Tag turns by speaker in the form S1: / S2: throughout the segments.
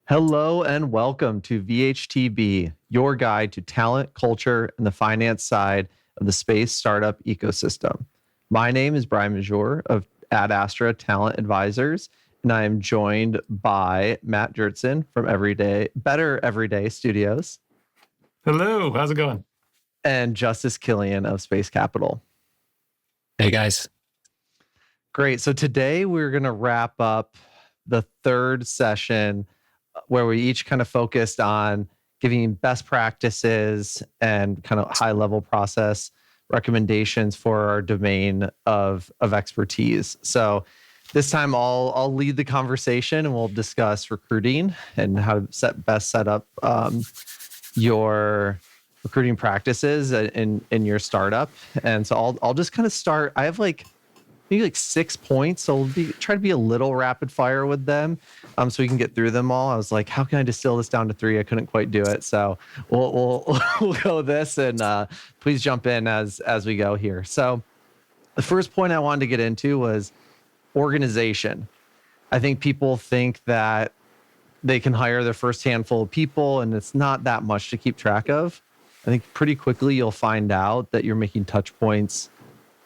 S1: Hello and welcome to VHTB, your guide to talent, culture, and the finance side of the space startup ecosystem. My name is Brian Mejeur of AdAstra Talent Advisors, and I am joined by Matt Gjertsen from Better Everyday Studios.
S2: Hello, how's it going?
S1: And Justus Kilian of Space Capital.
S3: Hey guys.
S1: Great. So today we're going to wrap up the third session where we each kind of focused on giving best practices and kind of high level process recommendations for our domain of expertise. So this time I'll lead the conversation and we'll discuss recruiting and how to best set up your recruiting practices in your startup. And so I'll just kind of start. I have maybe 6 points. So I'll try to be a little rapid fire with them so we can get through them all. I was like, how can I distill this down to 3? I couldn't quite do it. So we'll go with this, and please jump in as we go here. So the first point I wanted to get into was organization. I think people think that they can hire their first handful of people and it's not that much to keep track of. I think pretty quickly you'll find out that you're making touch points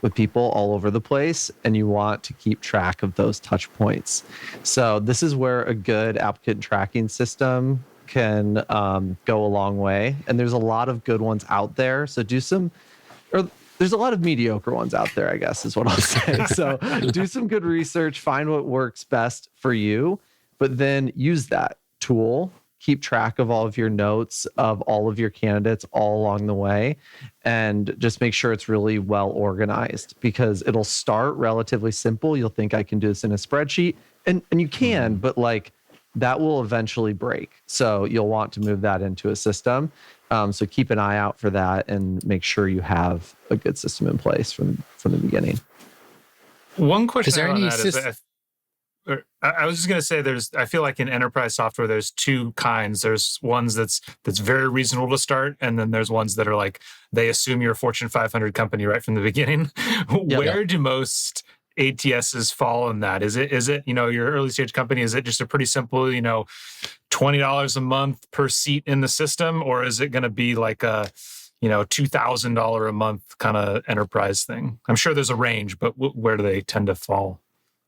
S1: with people all over the place, and you want to keep track of those touch points. So this is where a good applicant tracking system can go a long way. And there's a lot of good ones out there. So there's a lot of mediocre ones out there, I guess is what I'll say. So do some good research, find what works best for you, but then use that tool. Keep track of all of your notes of all of your candidates all along the way, and just make sure it's really well organized, because it'll start relatively simple. You'll think I can do this in a spreadsheet, and you can, but that will eventually break. So you'll want to move that into a system. So keep an eye out for that and make sure you have a good system in place from the beginning.
S2: One question on that is I was just going to say, I feel like in enterprise software, there's two kinds. There's ones that's very reasonable to start, and then there's ones that are like, they assume you're a Fortune 500 company right from the beginning. Where do most ATSs fall in that? Is it your early stage company? Is it just a pretty simple, $20 a month per seat in the system, or is it going to be like a $2,000 a month kind of enterprise thing? I'm sure there's a range, but where do they tend to fall?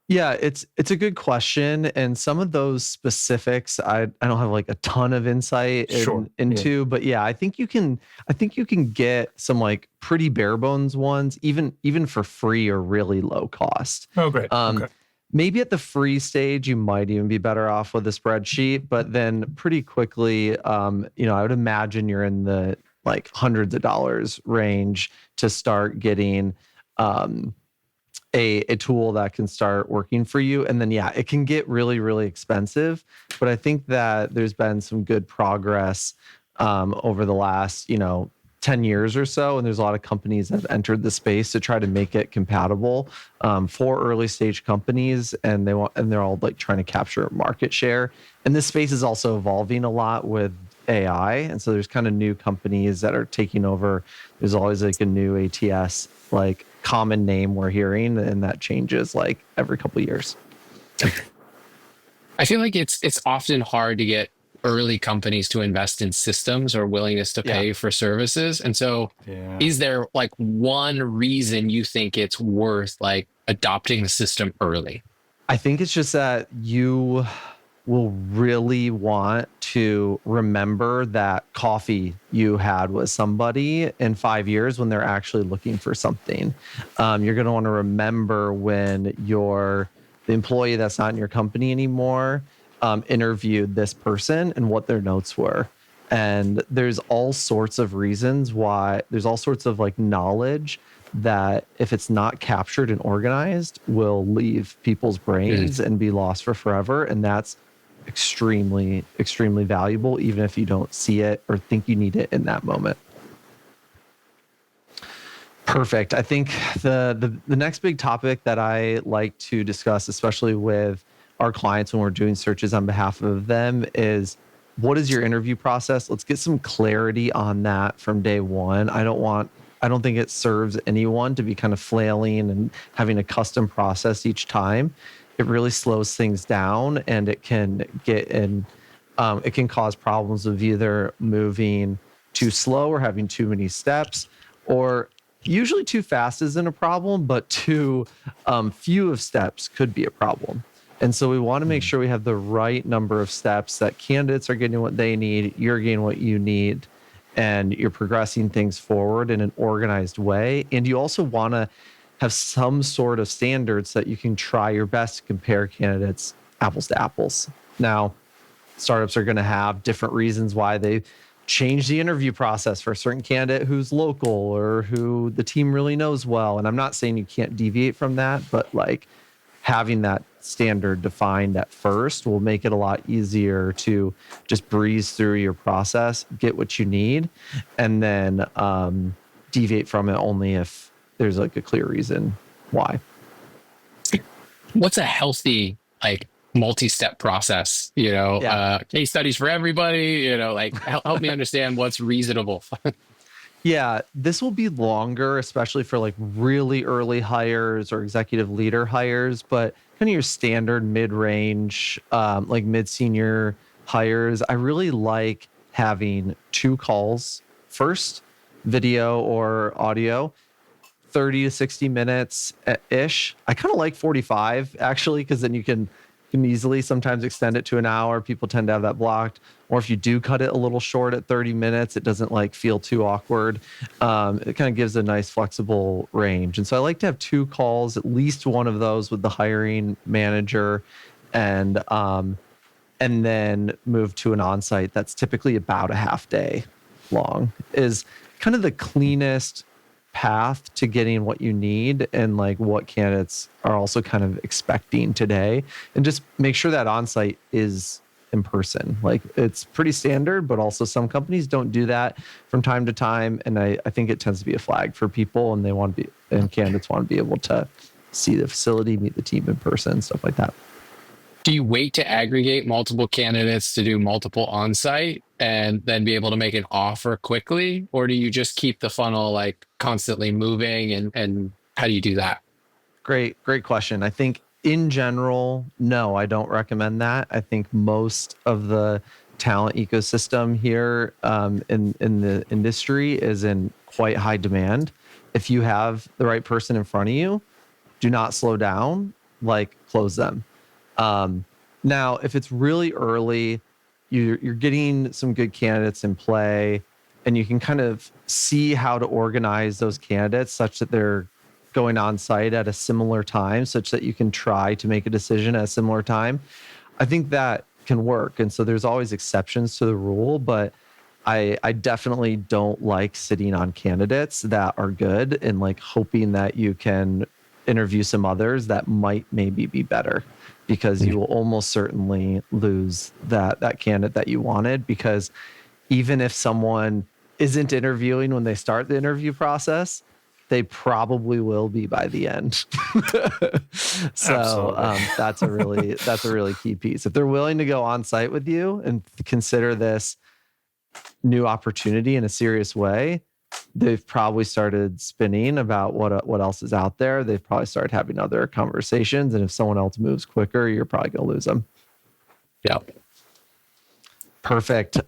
S1: Yeah, it's a good question, and some of those specifics I don't have a ton of insight into, but yeah, I think you can get some pretty bare bones ones even for free or really low cost.
S2: Oh, great. Okay.
S1: Maybe at the free stage you might even be better off with a spreadsheet, but then pretty quickly, I would imagine you're in the hundreds of dollars range to start getting a tool that can start working for you. And then, it can get really, really expensive. But I think that there's been some good progress over the last, 10 years or so. And there's a lot of companies that have entered the space to try to make it compatible for early stage companies. And they're all trying to capture market share. And this space is also evolving a lot with AI. And so there's kind of new companies that are taking over. There's always a new ATS, common name we're hearing, and that changes every couple of years.
S3: I feel like it's often hard to get early companies to invest in systems or willingness to pay for services. And so is there one reason you think it's worth adopting the system early?
S1: I think it's just that you will really want to remember that coffee you had with somebody in 5 years when they're actually looking for something. You're going to want to remember when the employee that's not in your company anymore interviewed this person and what their notes were. And there's all sorts of reasons why, there's all sorts of knowledge that if it's not captured and organized will leave people's brains and be lost for forever. And that's extremely, extremely valuable, even if you don't see it or think you need it in that moment. Perfect. I think the next big topic that I like to discuss, especially with our clients when we're doing searches on behalf of them, is what is your interview process? Let's get some clarity on that from day one. I don't think it serves anyone to be kind of flailing and having a custom process each time. It really slows things down, and it can get in It can cause problems of either moving too slow or having too many steps, or usually too fast isn't a problem, but too few of steps could be a problem. And so we want to make sure we have the right number of steps, that candidates are getting what they need, you're getting what you need, and you're progressing things forward in an organized way. And you also want to have some sort of standards that you can try your best to compare candidates apples to apples. Now, startups are going to have different reasons why they change the interview process for a certain candidate who's local or who the team really knows well. And I'm not saying you can't deviate from that, but like having that standard defined at first will make it a lot easier to just breeze through your process, get what you need, and then deviate from it only if there's like a clear reason why.
S3: What's a healthy like multi-step process? Case studies for everybody, like help me understand what's reasonable.
S1: Yeah, this will be longer, especially for like really early hires or executive leader hires, but kind of your standard mid-range, like mid-senior hires, I really like having 2 calls. First, video or audio, 30 to 60 minutes ish. I kind of like 45 actually, because then you can easily sometimes extend it to an hour. People tend to have that blocked. Or if you do cut it a little short at 30 minutes, it doesn't like feel too awkward. It kind of gives a nice flexible range. And so I like to have 2 calls, at least one of those with the hiring manager, and then move to an onsite that's typically about a half day long, is kind of the cleanest path to getting what you need and like what candidates are also kind of expecting today. And just make sure that onsite is in person. Like it's pretty standard, but also some companies don't do that from time to time. And I think it tends to be a flag for people, and candidates want to be able to see the facility, meet the team in person, stuff like that.
S3: Do you wait to aggregate multiple candidates to do multiple on-site and then be able to make an offer quickly? Or do you just keep the funnel like constantly moving, and how do you do that?
S1: Great question. I think in general, no, I don't recommend that. I think most of the talent ecosystem here in the industry is in quite high demand. If you have the right person in front of you, do not slow down, like close them. Now, if it's really early, you're getting some good candidates in play, and you can kind of see how to organize those candidates such that they're going on site at a similar time, such that you can try to make a decision at a similar time. I think that can work. And so there's always exceptions to the rule, but I definitely don't like sitting on candidates that are good and like hoping that you can interview some others that might maybe be better, because you will almost certainly lose that candidate that you wanted, because even if someone isn't interviewing when they start the interview process, they probably will be by the end. So that's a really key piece. If they're willing to go on site with you and consider this new opportunity in a serious way, they've probably started spinning about what else is out there. They've probably started having other conversations. And if someone else moves quicker, you're probably going to lose them.
S3: Yeah.
S1: Perfect.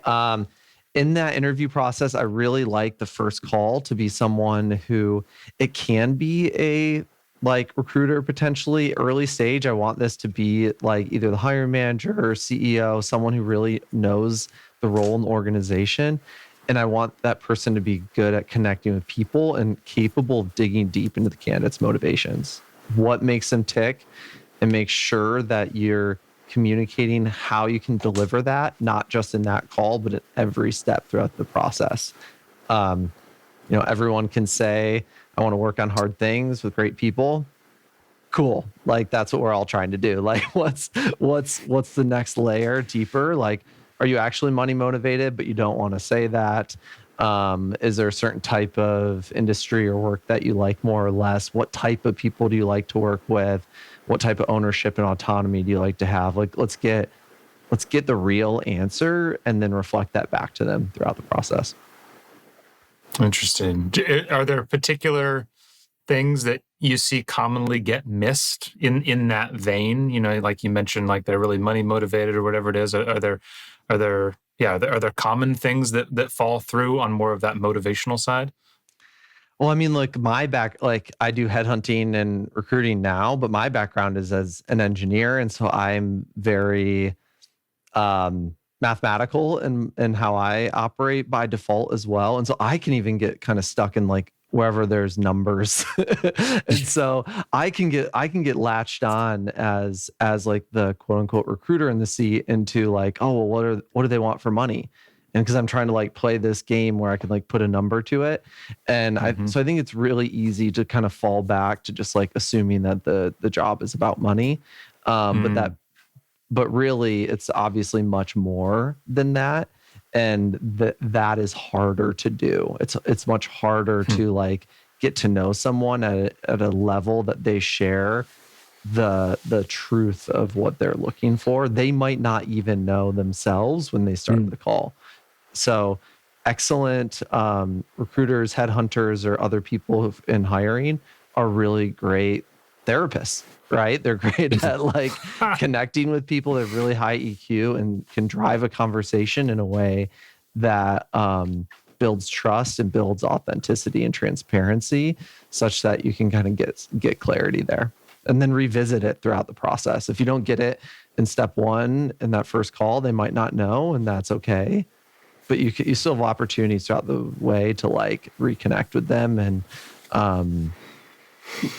S1: In that interview process, I really like the first call to be someone who, it can be a like recruiter, potentially early stage. I want this to be like either the hiring manager or CEO, someone who really knows the role in the organization. And I want that person to be good at connecting with people and capable of digging deep into the candidate's motivations, what makes them tick, and make sure that you're communicating how you can deliver that, not just in that call, but at every step throughout the process. Everyone can say, I want to work on hard things with great people. Cool. Like that's what we're all trying to do. Like what's the next layer deeper? Like, are you actually money motivated, but you don't want to say that? Is there a certain type of industry or work that you like more or less? What type of people do you like to work with? What type of ownership and autonomy do you like to have? Like, let's get the real answer and then reflect that back to them throughout the process.
S2: Interesting. Are there particular things that you see commonly get missed in that vein? Like you mentioned, like they're really money motivated or whatever it is. Are there Are there common things that fall through on more of that motivational side?
S1: Well, I mean, like I do headhunting and recruiting now, but my background is as an engineer, and so I'm very mathematical in how I operate by default as well. And so I can even get kind of stuck in like wherever there's numbers. And so I can get latched on as like the quote unquote recruiter in the seat into like, oh, well, what do they want for money? And because I'm trying to like play this game where I can like put a number to it. And so I think it's really easy to kind of fall back to just like assuming that the job is about money. But really it's obviously much more than that. And that is harder to do. It's much harder to like get to know someone at a level that they share the truth of what they're looking for. They might not even know themselves when they start the call. So excellent recruiters, headhunters, or other people in hiring are really great therapists, right? They're great at like connecting with people. They have really high EQ and can drive a conversation in a way that builds trust and builds authenticity and transparency such that you can kind of get clarity there and then revisit it throughout the process. If you don't get it in step one in that first call, they might not know, and that's okay. But you still have opportunities throughout the way to like reconnect with them and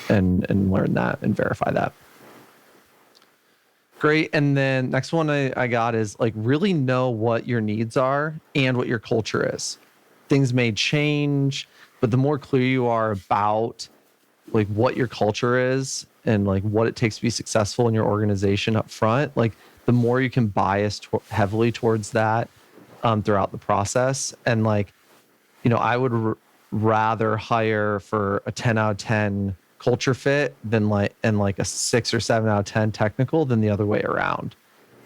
S1: learn that and verify that. Great. And then next one I got is like really know what your needs are and what your culture is. Things may change, but the more clear you are about like what your culture is and like what it takes to be successful in your organization up front, like the more you can bias heavily towards that throughout the process. And like, I would rather hire for a 10 out of 10 culture fit than like a 6 or 7 out of 10 technical than the other way around.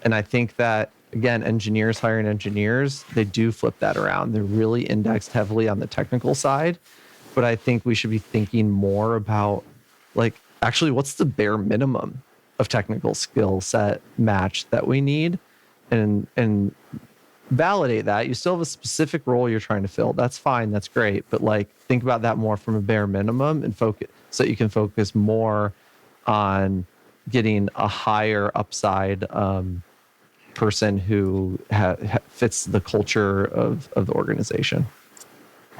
S1: And I think that again, engineers hiring engineers, they do flip that around. They're really indexed heavily on the technical side, but I think we should be thinking more about like actually what's the bare minimum of technical skill set match that we need and validate that. You still have a specific role you're trying to fill. That's fine. That's great. But like, think about that more from a bare minimum and focus so that you can focus more on getting a higher upside person who fits the culture of the organization.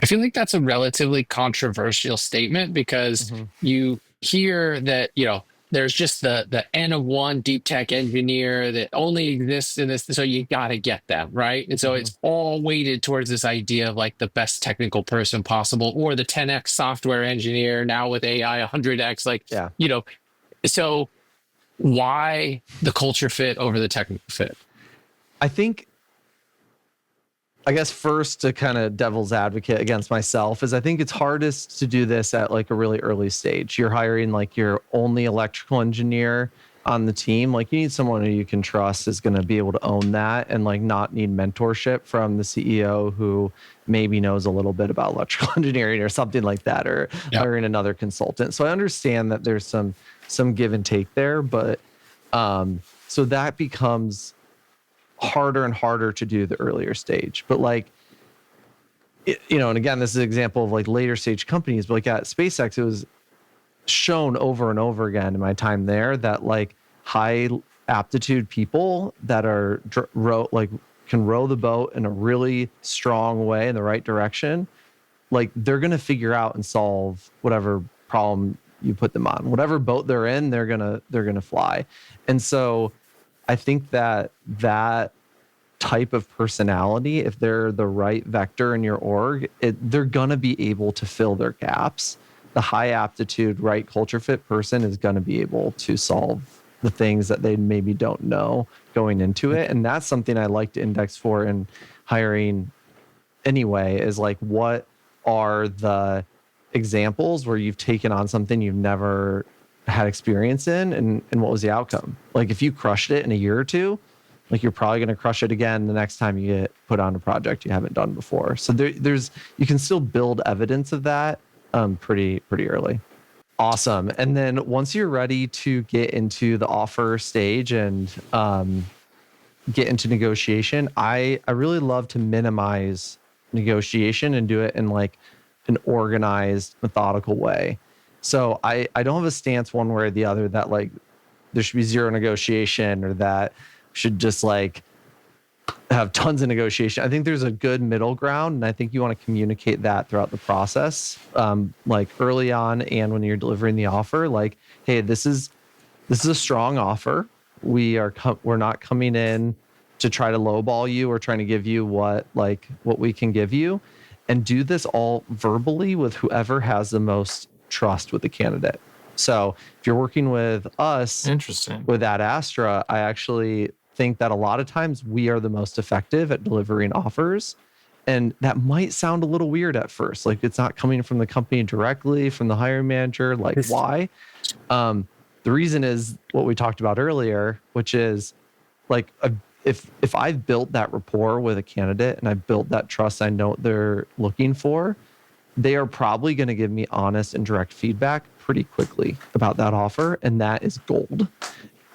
S3: I feel like that's a relatively controversial statement because you hear that, there's just the N of one deep tech engineer that only exists in this. So you got to get them, right? And so it's all weighted towards this idea of like the best technical person possible or the 10x software engineer now with AI 100x, so why the culture fit over the technical fit?
S1: I guess first to kind of devil's advocate against myself is I think it's hardest to do this at like a really early stage. You're hiring like your only electrical engineer on the team. Like you need someone who you can trust is going to be able to own that and like not need mentorship from the CEO who maybe knows a little bit about electrical engineering or something like that, or hiring another consultant. So I understand that there's some give and take there, but so that becomes harder and harder to do the earlier stage. But like, and again, this is an example of like later stage companies, but like at SpaceX, it was shown over and over again in my time there that like high aptitude people that are can row the boat in a really strong way in the right direction, like they're going to figure out and solve whatever problem you put them on. Whatever boat they're in, they're going to fly. And so I think that type of personality, if they're the right vector in your org, they're going to be able to fill their gaps. The high aptitude, right culture fit person is going to be able to solve the things that they maybe don't know going into it. And that's something I like to index for in hiring anyway, is like, what are the examples where you've taken on something you've never had experience in and what was the outcome? Like if you crushed it in a year or two, like you're probably going to crush it again the next time you get put on a project you haven't done before. So you can still build evidence of that pretty early. Awesome. And then once you're ready to get into the offer stage and get into negotiation, I really love to minimize negotiation and do it in like an organized, methodical way. So I don't have a stance one way or the other that like there should be zero negotiation or that should just like have tons of negotiation. I think there's a good middle ground, and I think you want to communicate that throughout the process, like early on and when you're delivering the offer. Like, hey, this is a strong offer. We're not coming in to try to lowball you. We're trying to give you what we can give you, and do this all verbally with whoever has the most trust with the candidate. So if you're working with us,
S2: interesting,
S1: with AdAstra, I actually think that a lot of times we are the most effective at delivering offers. And that might sound a little weird at first. Like it's not coming from the company directly, from the hiring manager. Like why? The reason is what we talked about earlier, which is like if I've built that rapport with a candidate and I've built that trust, I know what they're looking for, they are probably going to give me honest and direct feedback pretty quickly about that offer. And that is gold.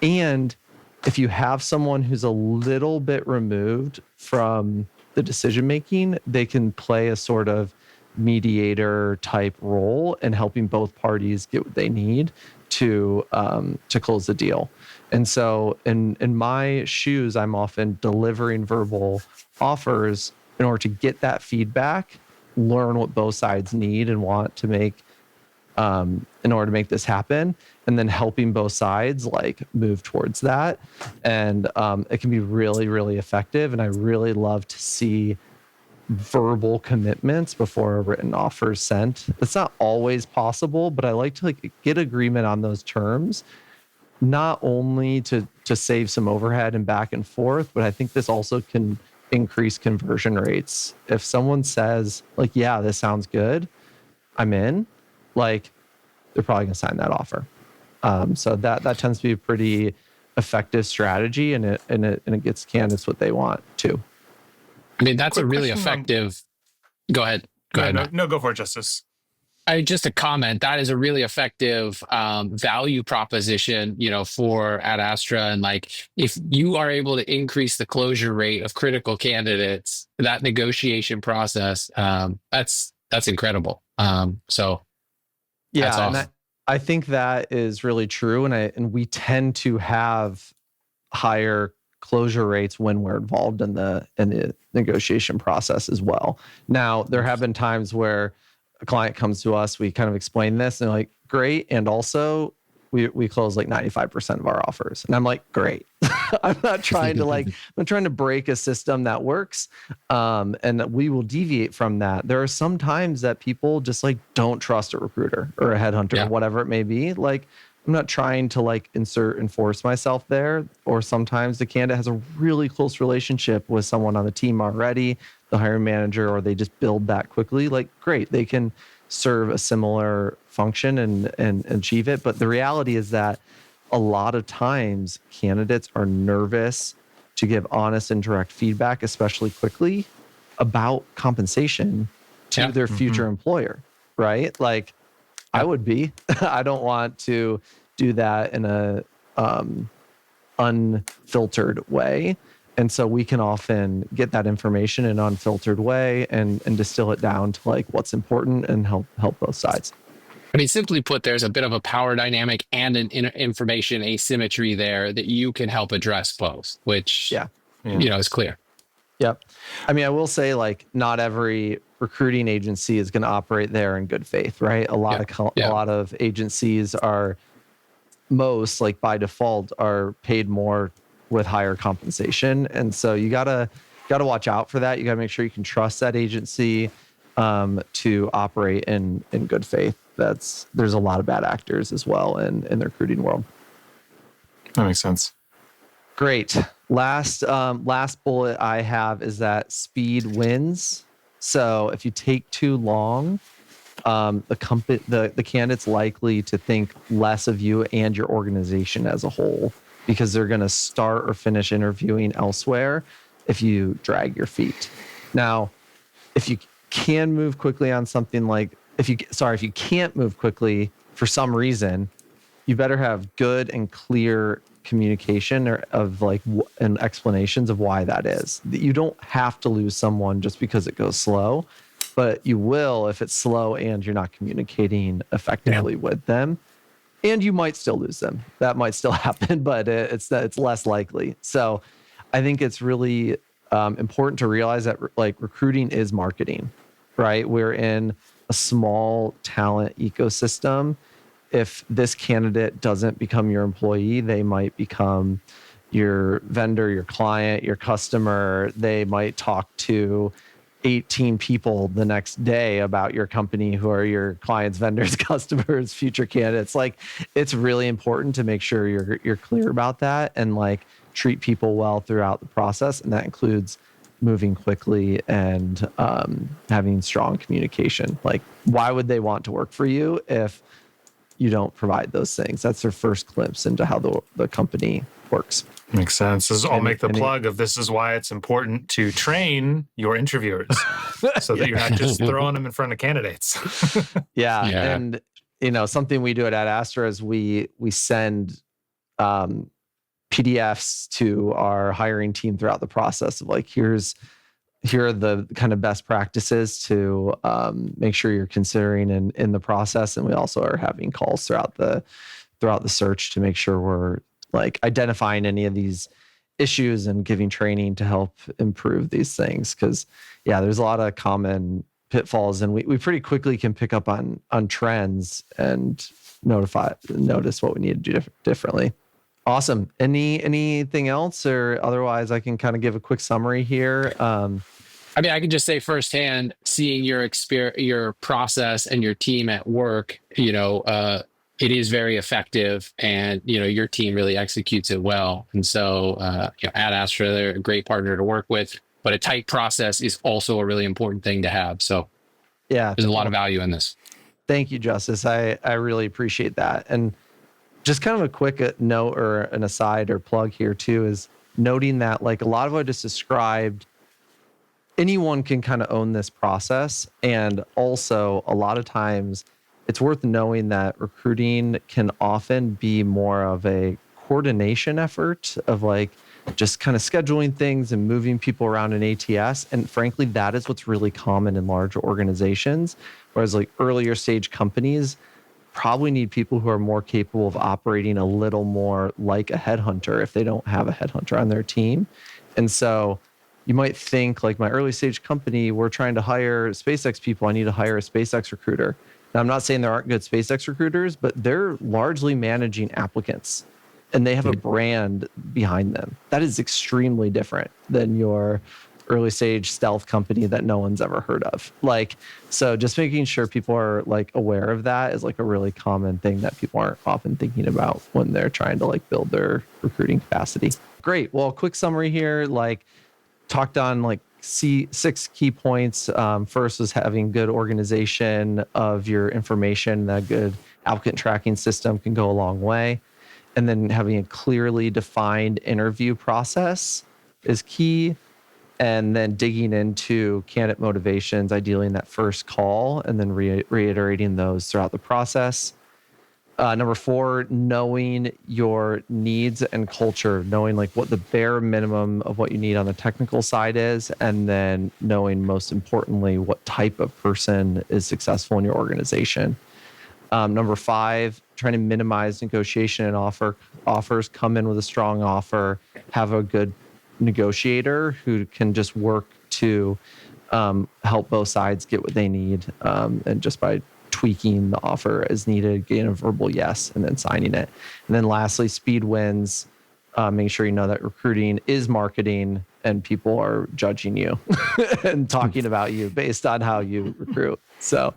S1: And if you have someone who's a little bit removed from the decision making, they can play a sort of mediator type role in helping both parties get what they need to close the deal. And so in my shoes, I'm often delivering verbal offers in order to get that feedback, learn what both sides need and want to make in order to make this happen, and then helping both sides like move towards that. And it can be really, really effective. And I really love to see verbal commitments before a written offer is sent. It's not always possible, but I like to like get agreement on those terms, not only to save some overhead and back and forth, but I think this also can increase conversion rates. If someone says like, yeah, this sounds good, I'm in, like they're probably gonna sign that offer. So that tends to be a pretty effective strategy, and it gets candidates what they want too.
S3: I mean, that's a really effective. Go ahead. Go ahead.
S2: No, go for it, Justus.
S3: Just a comment. That is a really effective value proposition, for AdAstra. And like, if you are able to increase the closure rate of critical candidates, that negotiation process, that's incredible. So
S1: yeah,
S3: that's awesome.
S1: And I think that is really true. And we tend to have higher closure rates when we're involved in the negotiation process as well. Now, there have been times where a client comes to us, we kind of explain this, and they're like, great. And also we close like 95% of our offers. And I'm like, great. I'm not trying to break a system that works. And that we will deviate from that. There are some times that people just like don't trust a recruiter or a headhunter or whatever it may be. Like, I'm not trying to like insert and force myself there. Or sometimes the candidate has a really close relationship with someone on the team already, the hiring manager, or they just build that quickly. Like, great, they can serve a similar function and achieve it. But the reality is that a lot of times candidates are nervous to give honest and direct feedback, especially quickly, about compensation to their future employer, right? Like, I would be. I don't want to do that in a unfiltered way. And so we can often get that information in an unfiltered way and distill it down to like what's important and help both sides.
S3: I mean, simply put, there's a bit of a power dynamic and an information asymmetry there that you can help address both, which is clear.
S1: Yep. I mean, I will say like not every recruiting agency is going to operate there in good faith, right? A lot of agencies are like by default are paid more with higher compensation. And so you gotta watch out for that. You gotta make sure you can trust that agency to operate in good faith. There's a lot of bad actors as well in the recruiting world.
S2: That makes sense.
S1: Great. Last bullet I have is that speed wins. So if you take too long, the candidate's likely to think less of you and your organization as a whole, because they're going to start or finish interviewing elsewhere if you drag your feet. Now, if you can move quickly on something like, if you can't move quickly for some reason, you better have good and clear communication or of like and explanations of why that is. You don't have to lose someone just because it goes slow, but you will if it's slow and you're not communicating effectively with them. And you might still lose them. That might still happen, but it's less likely. So I think it's really important to realize that like recruiting is marketing, right? We're in a small talent ecosystem. If this candidate doesn't become your employee, they might become your vendor, your client, your customer. They might talk to 18 people the next day about your company who are your clients, vendors, customers, future candidates. Like, it's really important to make sure you're clear about that and like treat people well throughout the process. And that includes moving quickly and having strong communication. Like, why would they want to work for you if you don't provide those things? That's their first glimpse into how the company works.
S2: Makes sense. I'll make the plug of this is why it's important to train your interviewers so that you're not just throwing them in front of candidates.
S1: Yeah. And, something we do at AdAstra is we send PDFs to our hiring team throughout the process of like, here are the kind of best practices to make sure you're considering in the process. And we also are having calls throughout the search to make sure we're like identifying any of these issues and giving training to help improve these things. Cause there's a lot of common pitfalls and we pretty quickly can pick up on trends and notice what we need to do differently. Awesome. Anything else or otherwise I can kind of give a quick summary here.
S3: I can just say firsthand, seeing your process and your team at work, it is very effective and, your team really executes it well. And so, AdAstra, they're a great partner to work with, but a tight process is also a really important thing to have. So there's a lot of value in this.
S1: Thank you, Justus. I really appreciate that. And just kind of a quick note or an aside or plug here too, is noting that like a lot of what I just described, anyone can kind of own this process. And also a lot of times it's worth knowing that recruiting can often be more of a coordination effort of like just kind of scheduling things and moving people around in ATS. And frankly, that is what's really common in larger organizations. Whereas like earlier stage companies probably need people who are more capable of operating a little more like a headhunter if they don't have a headhunter on their team. And so you might think like my early stage company, we're trying to hire SpaceX people. I need to hire a SpaceX recruiter. Now, I'm not saying there aren't good SpaceX recruiters, but they're largely managing applicants and they have a brand behind them. That is extremely different than your early stage stealth company that no one's ever heard of. Like, so just making sure people are like aware of that is like a really common thing that people aren't often thinking about when they're trying to like build their recruiting capacity. Great. Well, quick summary here, like talked on like 6 key points. First was having good organization of your information. A good applicant tracking system can go a long way. And then having a clearly defined interview process is key. And then digging into candidate motivations, ideally in that first call, and then reiterating those throughout the process. Number 4, knowing your needs and culture, knowing like what the bare minimum of what you need on the technical side is, and then knowing most importantly what type of person is successful in your organization. Number 5, trying to minimize negotiation and offers. Come in with a strong offer, have a good negotiator who can just work to help both sides get what they need, and just by tweaking the offer as needed, getting a verbal yes, and then signing it. And then lastly, speed wins. Make sure you know that recruiting is marketing and people are judging you and talking about you based on how you recruit. So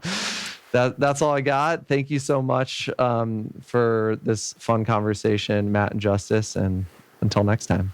S1: that's all I got. Thank you so much for this fun conversation, Matt and Justus, and until next time.